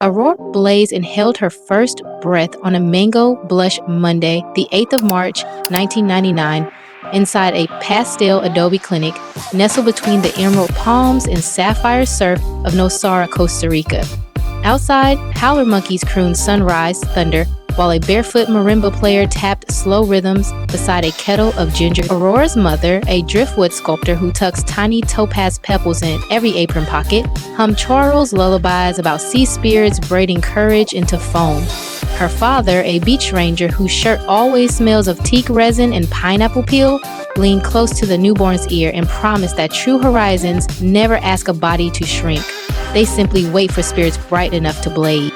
Aurora Blaze inhaled her first breath on a mango blush Monday, the 8th of March, 1999, inside a pastel adobe clinic nestled between the emerald palms and sapphire surf of Nosara, Costa Rica. Outside, howler monkeys crooned sunrise thunder, while a barefoot marimba player tapped slow rhythms beside a kettle of ginger. Aurora's mother, a driftwood sculptor who tucks tiny topaz pebbles in every apron pocket, hummed chorals lullabies about sea spirits braiding courage into foam. Her father, a beach ranger whose shirt always smells of teak resin and pineapple peel, leaned close to the newborn's ear and promised that true horizons never ask a body to shrink. They simply wait for spirits bright enough to blaze.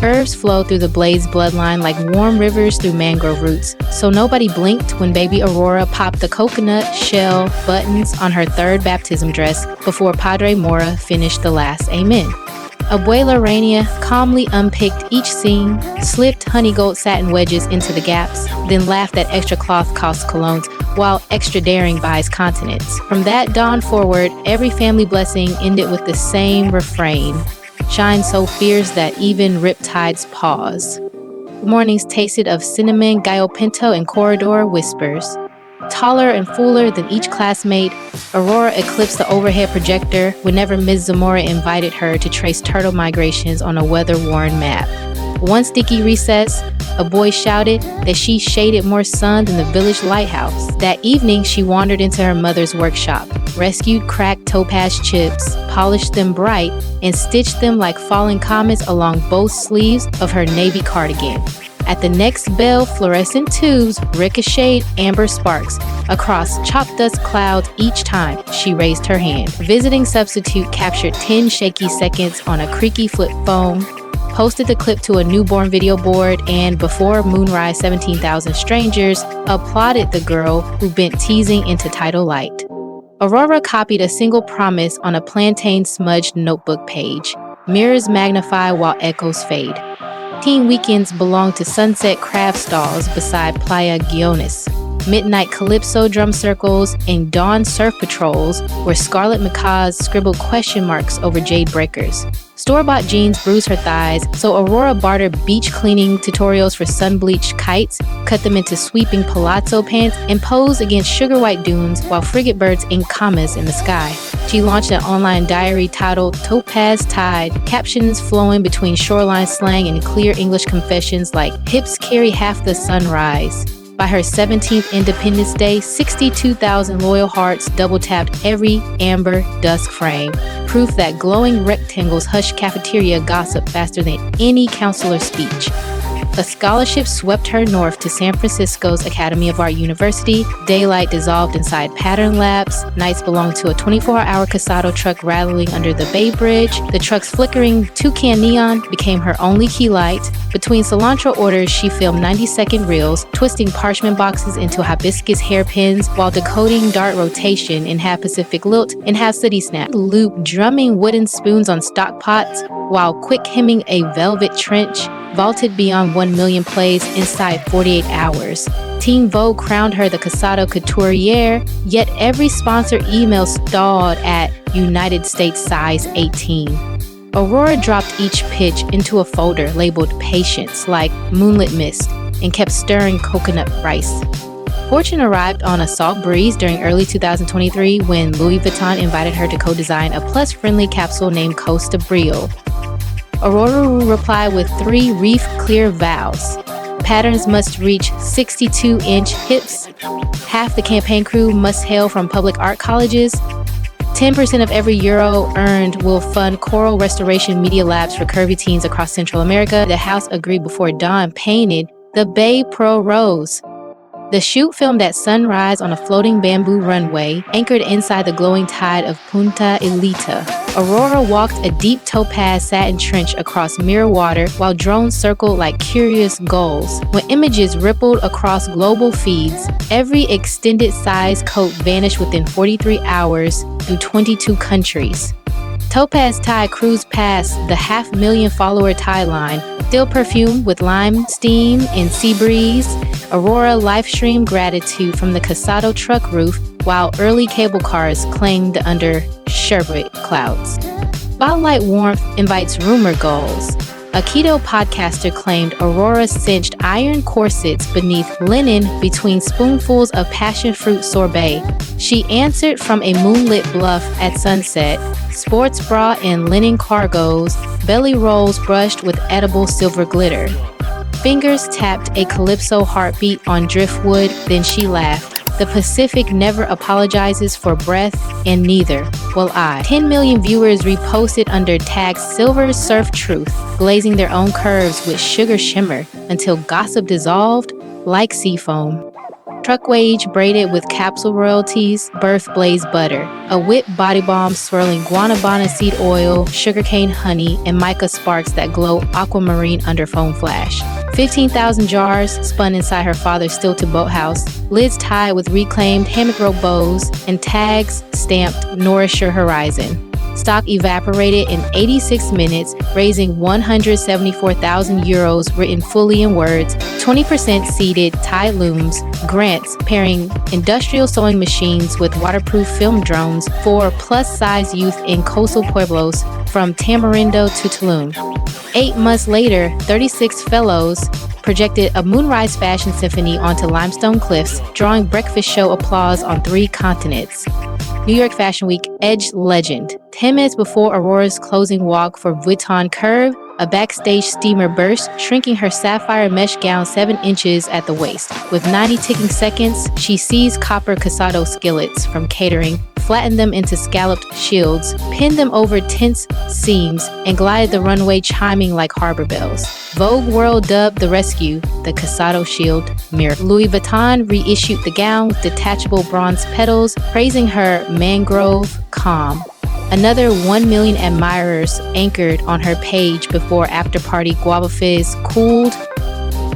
Herbs flow through the Blaze bloodline like warm rivers through mangrove roots, so nobody blinked when baby Aurora popped the coconut shell buttons on her third baptism dress before Padre Mora finished the last amen. Abuela Rania calmly unpicked each seam, slipped honey gold satin wedges into the gaps, then laughed at extra cloth cost colognes while extra daring buys continents. From that dawn forward, every family blessing ended with the same refrain: shine so fierce that even riptides pause. Mornings tasted of cinnamon, gallo pinto, and corridor whispers. Taller and fuller than each classmate, Aurora eclipsed the overhead projector whenever Ms. Zamora invited her to trace turtle migrations on a weather-worn map. One sticky recess, a boy shouted that she shaded more sun than the village lighthouse. That evening, she wandered into her mother's workshop, rescued cracked topaz chips, polished them bright, and stitched them like falling comets along both sleeves of her navy cardigan. At the next bell, fluorescent tubes ricocheted amber sparks across chalk dust clouds each time she raised her hand. Visiting substitute captured 10 shaky seconds on a creaky flip phone, posted the clip to a newborn video board, and before moonrise 17,000 strangers applauded the girl who bent teasing into tidal light. Aurora copied a single promise on a plantain-smudged notebook page. Mirrors magnify while echoes fade. Teen weekends belonged to sunset craft stalls beside Playa Guiones, midnight calypso drum circles, and dawn surf patrols where Scarlet Macaws scribbled question marks over jade breakers. Store-bought jeans bruised her thighs, so Aurora bartered beach cleaning tutorials for sun-bleached kites, cut them into sweeping palazzo pants, and posed against sugar white dunes while frigate birds inked commas in the sky. She launched an online diary titled Topaz Tide, captions flowing between shoreline slang and clear English confessions like hips carry half the sunrise. By her 17th Independence Day, 62,000 loyal hearts double-tapped every amber dusk frame, proof that glowing rectangles hush cafeteria gossip faster than any counselor's speech. A scholarship swept her north to San Francisco's Academy of Art University. Daylight dissolved inside pattern labs. Nights belonged to a 24-hour Casado truck rattling under the Bay Bridge. The truck's flickering toucan neon became her only key light. Between cilantro orders, she filmed 90-second reels, twisting parchment boxes into hibiscus hairpins while decoding dart rotation in half Pacific lilt and half city snap. Loop drumming wooden spoons on stock pots while quick hemming a velvet trench vaulted beyond 1 million plays inside 48 hours. Teen Vogue crowned her the Casado Couturier, yet every sponsor email stalled at United States size 18. Aurora dropped each pitch into a folder labeled Patience, like moonlit mist, and kept stirring coconut rice. Fortune arrived on a soft breeze during early 2023 when Louis Vuitton invited her to co-design a plus-friendly capsule named Costa Brio. Aurora replied with 3 reef-clear vows. Patterns must reach 62-inch hips. Half the campaign crew must hail from public art colleges. 10% of every euro earned will fund coral restoration media labs for curvy teens across Central America. The house agreed before dawn painted the Bay Pro Rose. The shoot filmed at sunrise on a floating bamboo runway anchored inside the glowing tide of Punta Elita. Aurora walked a deep topaz satin trench across mirror water while drones circled like curious gulls. When images rippled across global feeds, every extended size coat vanished within 43 hours through 22 countries. Topaz Tide cruised past the 500,000 follower tie line, still perfumed with lime steam and sea breeze. Aurora live-streamed gratitude from the Casado truck roof while early cable cars clanged under sherbet clouds. Spotlight warmth invites rumor gulls. A keto podcaster claimed Aurora cinched iron corsets beneath linen between spoonfuls of passion fruit sorbet. She answered from a moonlit bluff at sunset, sports bra and linen cargos, belly rolls brushed with edible silver glitter. Fingers tapped a calypso heartbeat on driftwood, then she laughed. The Pacific never apologizes for breath, and neither will I. 10 million viewers reposted under tag Silver Surf Truth, glazing their own curves with sugar shimmer until gossip dissolved like sea foam. Truck wage braided with capsule royalties, birth blaze butter. A whip body balm swirling guanabana seed oil, sugarcane honey, and mica sparks that glow aquamarine under foam flash. 15,000 jars spun inside her father's stilted boathouse, lids tied with reclaimed hammock rope bows, and tags stamped Nourish Your Horizon. Stock evaporated in 86 minutes, raising 174,000 euros written fully in words, 20% seeded tie looms, grants pairing industrial sewing machines with waterproof film drones for plus-size youth in coastal pueblos from Tamarindo to Tulum. 8 months later, 36 fellows projected a moonrise fashion symphony onto limestone cliffs, drawing breakfast show applause on 3 continents. New York Fashion Week Edge legend. 10 minutes before Aurora's closing walk for Balmain Curve, a backstage steamer burst, shrinking her sapphire mesh gown 7 inches at the waist. With 90 ticking seconds, she seized copper casado skillets from catering, flattened them into scalloped shields, pinned them over tense seams, and glided the runway chiming like harbor bells. Vogue World dubbed the rescue the Casado Shield Miracle. Louis Vuitton reissued the gown with detachable bronze petals, praising her mangrove calm. Another 1 million admirers anchored on her page before after-party guava fizz cooled.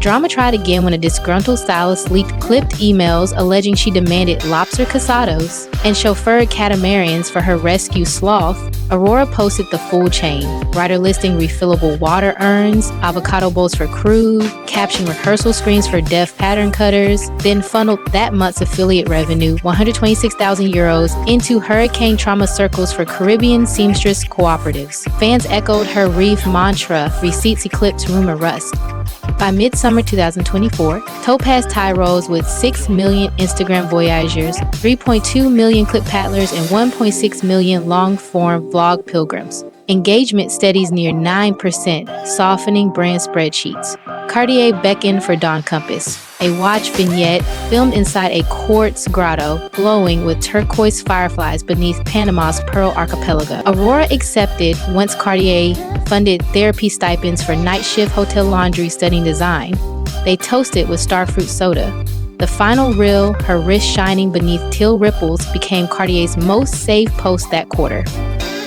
Drama tried again when a disgruntled stylist leaked clipped emails alleging she demanded lobster casados and chauffeured catamarans for her rescue sloth. Aurora posted the full chain, rider listing refillable water urns, avocado bowls for crew, caption rehearsal screens for deaf pattern cutters, then funneled that month's affiliate revenue, 126,000 euros, into hurricane trauma circles for Caribbean seamstress cooperatives. Fans echoed her reef mantra, receipts eclipsed rumor rust. By mid-summer 2024, Topaz tie rolls with 6 million Instagram voyagers, 3.2 million clip paddlers, and 1.6 million long-form vlog pilgrims. Engagement steadies near 9%, softening brand spreadsheets. Cartier beckoned for Dawn Compass, a watch vignette filmed inside a quartz grotto, glowing with turquoise fireflies beneath Panama's Pearl Archipelago. Aurora accepted once Cartier funded therapy stipends for night shift hotel laundry studying design. They toasted with starfruit soda. The final reel, her wrist shining beneath teal ripples, became Cartier's most saved post that quarter.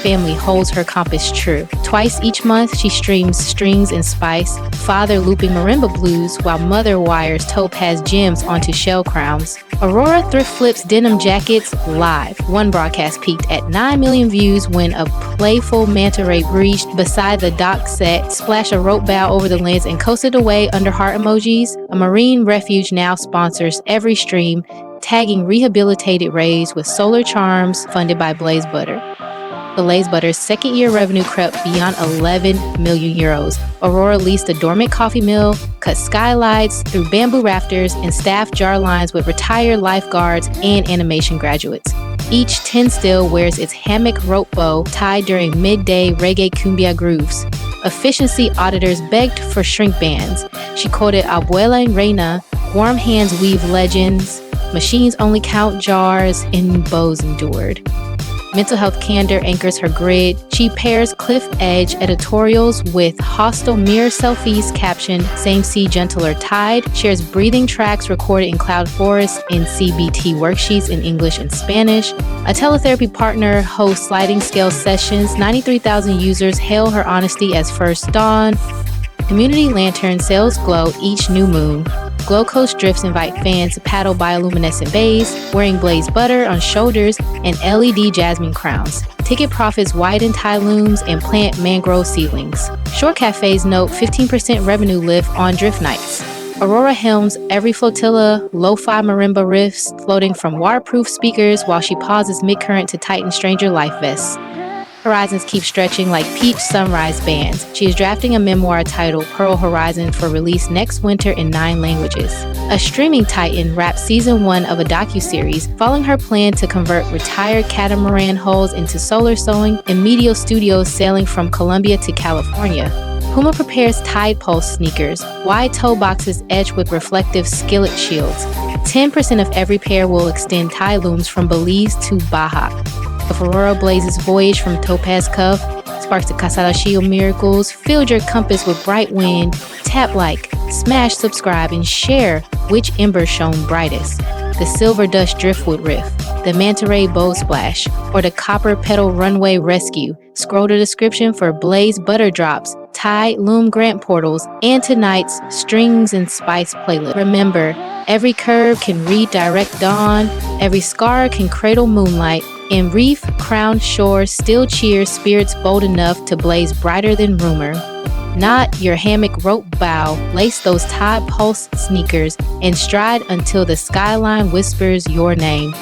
Family holds her compass true. Twice each month, she streams Strings and Spice, father looping marimba blues, while mother wires topaz gems onto shell crowns. Aurora thrift flips denim jackets live. One broadcast peaked at 9 million views when a playful manta ray breached beside the dock set, splashed a rope bow over the lens, and coasted away under heart emojis. A marine refuge now sponsors every stream, tagging rehabilitated rays with solar charms funded by Blaze Butter. Blaze Butter's second-year revenue crept beyond 11 million euros. Aurora leased a dormant coffee mill, cut skylights through bamboo rafters, and staffed jar lines with retired lifeguards and animation graduates. Each 10 still wears its hammock rope bow tied during midday reggae cumbia grooves. Efficiency auditors begged for shrink bands. She quoted Abuela Reina, warm hands weave legends, machines only count jars, and bows endured. Mental health candor anchors her grid. She pairs cliff edge editorials with hostile mirror selfies captioned Same Sea Gentler Tide, shares breathing tracks recorded in cloud forests and CBT worksheets in English and Spanish. A teletherapy partner hosts sliding scale sessions. 93,000 users hail her honesty as first dawn. Community lantern sails glow each new moon. Glow Coast drifts invite fans to paddle bioluminescent bays, wearing Blaze Butter on shoulders and LED jasmine crowns. Ticket profits widen tie looms and plant mangrove seedlings. Shore cafes note 15% revenue lift on drift nights. Aurora helms every flotilla, lo-fi marimba riffs floating from waterproof speakers while she pauses mid-current to tighten Stranger Life vests. Horizons keep stretching like peach sunrise bands. She is drafting a memoir titled Pearl Horizon for release next winter in 9 languages. A streaming titan wraps season 1 of a docuseries following her plan to convert retired catamaran hulls into solar sewing and Medio Studios sailing from Colombia to California. Puma prepares Tide Pulse sneakers, wide toe boxes edged with reflective skillet shields. 10% of every pair will extend tie looms from Belize to Baja. If Aurora Blaze's voyage from Topaz Cuff sparks the Casarashio miracles, fill your compass with bright wind, tap like, smash, subscribe, and share which ember shone brightest. The silver dust driftwood riff, the manta ray bow splash, or the copper petal runway rescue. Scroll the description for Blaze butter drops, Tide loom grant portals, and tonight's Strings and Spice playlist. Remember, every curve can redirect dawn, every scar can cradle moonlight, and reef, crown, shore still cheers spirits bold enough to blaze brighter than rumor. Knot your hammock rope bow, lace those Tide Pulse sneakers, and stride until the skyline whispers your name.